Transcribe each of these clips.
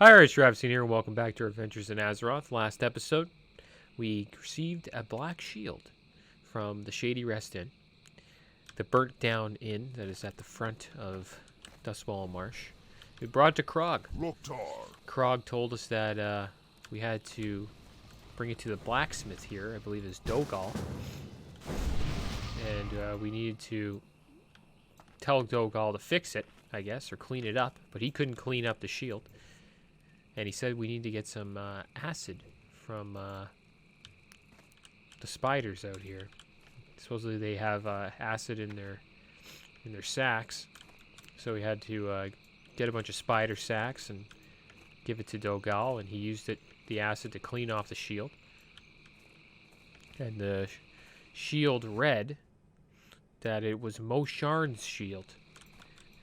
Hi, it's Travis here, and welcome back to our Adventures in Azeroth. Last episode, we received a black shield from the Shady Rest Inn, the burnt down inn that is at the front of Dustwall Marsh. We brought it to Krog. Krog told us that we had to bring it to the blacksmith here, I believe it's Dogal, and we needed to tell Dogal to fix it, I guess, or clean it up, but he couldn't clean up the shield. And he said we need to get some acid from the spiders out here. Supposedly they have acid in their sacks, so we had to get a bunch of spider sacks and give it to Dogal, and he used the acid to clean off the shield. And the shield read that it was Mosharn's shield,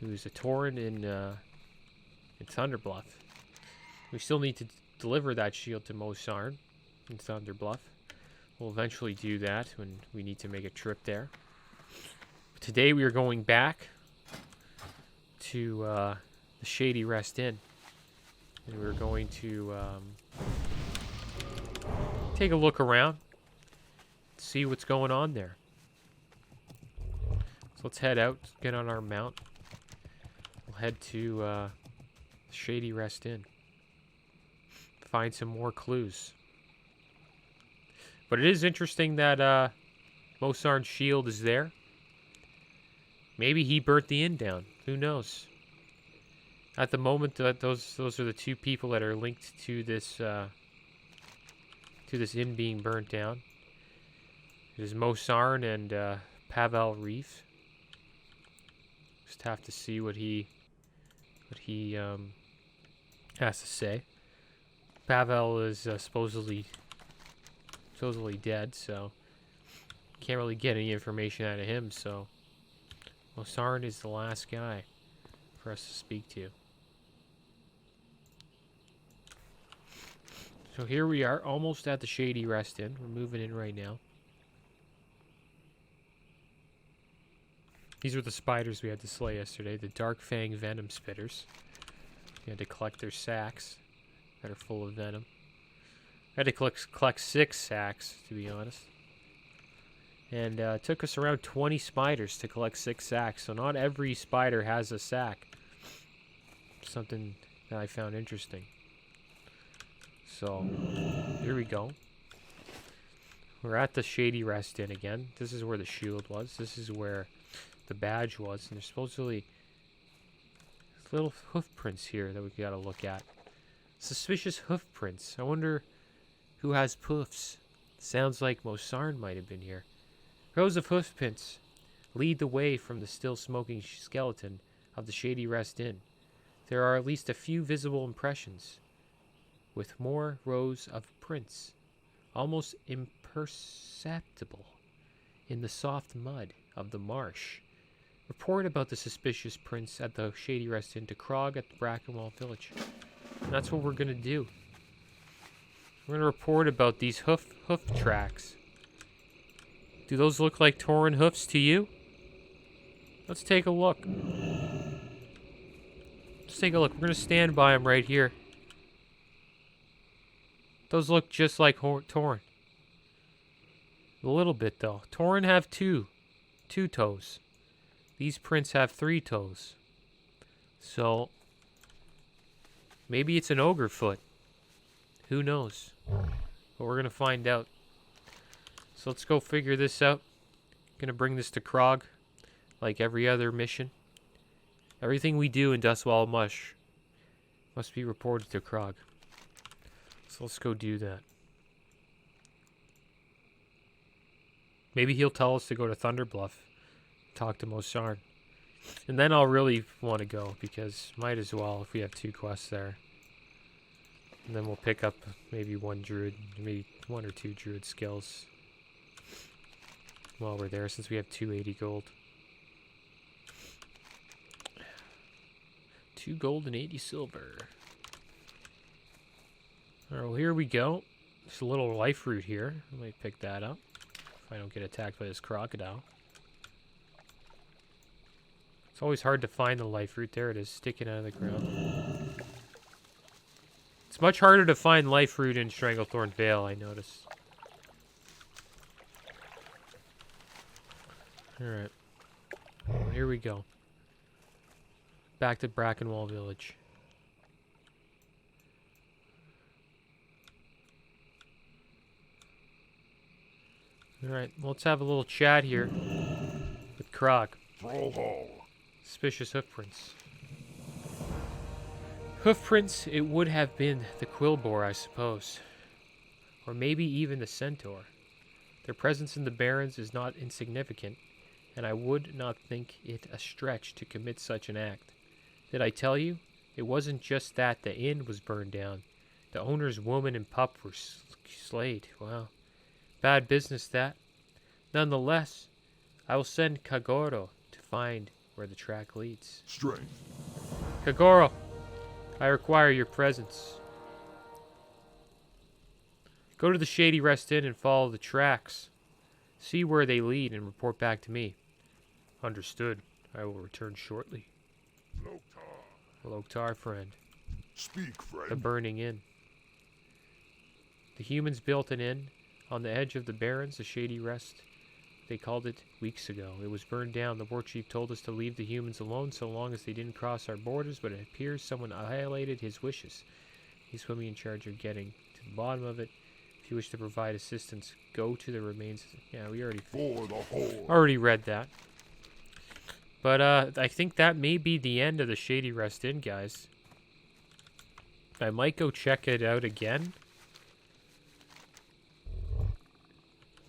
who's a Tauren in Thunderbluff. We still need to deliver that shield to Mosharn in Thunderbluff. We'll eventually do that when we need to make a trip there. But today we are going back to the Shady Rest Inn. And we're going to take a look around, see what's going on there. So let's head out, get on our mount. We'll head to the Shady Rest Inn. Find some more clues. But it is interesting that Mosarn's shield is there. Maybe he burnt the inn down. Who knows? At the moment, those are the two people that are linked to this inn being burnt down. It is Mosarn and Pavel Reef. Just have to see what he has to say. Pavel is supposedly dead, so can't really get any information out of him. So Mosarn is the last guy for us to speak to. So here we are, almost at the Shady Rest Inn. We're moving in right now. These were the spiders we had to slay yesterday, the Dark Fang Venom Spitters. We had to collect their sacks that are full of venom. I had to collect 6 sacks, to be honest. And it took us around 20 spiders to collect 6 sacks, so not every spider has a sack. Something that I found interesting. So, here we go. We're at the Shady Rest Inn again. This is where the shield was. This is where the badge was. And there's supposedly little hoofprints here that we gotta look at. Suspicious hoofprints. I wonder who has poofs. Sounds like Mosarn might have been here. Rows of hoofprints lead the way from the still smoking skeleton of the Shady Rest Inn. There are at least a few visible impressions, with more rows of prints, almost imperceptible, in the soft mud of the marsh. Report about the suspicious prints at the Shady Rest Inn to Krog at the Brackenwall Village. And that's what we're going to do. We're going to report about these hoof tracks. Do those look like Tauren hoofs to you? Let's take a look. Let's take a look. We're going to stand by them right here. Those look just like Tauren. A little bit, though. Tauren have two toes. These prints have 3 toes. So maybe it's an ogre foot. Who knows? But we're going to find out. So let's go figure this out. Going to bring this to Krog, like every other mission. Everything we do in Dustwall Marsh must be reported to Krog. So let's go do that. Maybe he'll tell us to go to Thunderbluff, talk to Mosarn. And then I'll really want to go, because might as well if we have 2 quests there. And then we'll pick up maybe 1 Druid, maybe 1 or 2 Druid skills while we're there, since we have 280 gold. 2 gold and 80 silver. Alright, well here we go. There's a little life root here. I might pick that up if I don't get attacked by this crocodile. It's always hard to find the life root. There it is, sticking out of the ground. It's much harder to find life root in Stranglethorn Vale, I noticed. Alright. Well, here we go. Back to Brackenwall Village. Alright, well, let's have a little chat here with Krog. Suspicious hoofprints. Hoofprints, it would have been the Quillboar, I suppose. Or maybe even the Centaur. Their presence in the Barrens is not insignificant, and I would not think it a stretch to commit such an act. Did I tell you? It wasn't just that the inn was burned down. The owner's woman and pup were slayed. Wow. Bad business, that. Nonetheless, I will send Kagoro to find where the track leads. Strength. Kagoro, I require your presence. Go to the Shady Rest Inn and follow the tracks. See where they lead and report back to me. Understood. I will return shortly. Loktar, friend. Speak, friend. The Burning Inn. The humans built an inn on the edge of the Barrens, the Shady Rest. They called it weeks ago. It was burned down. The war chief told us to leave the humans alone so long as they didn't cross our borders, but it appears someone violated his wishes. He's put me in charge of getting to the bottom of it. If you wish to provide assistance, go to the remains. Yeah, we already read that. But I think that may be the end of the Shady Rest Inn, guys. I might go check it out again.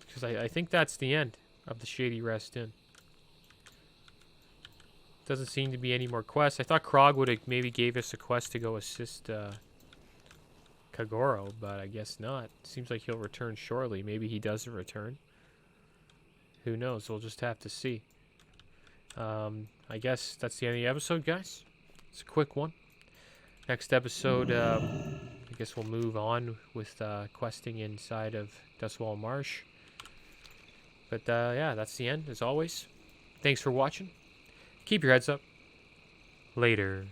Because I think that's the end of the Shady Rest Inn. Doesn't seem to be any more quests. I thought Krog would have maybe gave us a quest to go assist Kagoro, but I guess not. Seems like he'll return shortly. Maybe he doesn't return. Who knows? We'll just have to see. I guess that's the end of the episode, guys. It's a quick one. Next episode, I guess we'll move on with questing inside of Dustwall Marsh. But yeah, that's the end, as always. Thanks for watching. Keep your heads up. Later.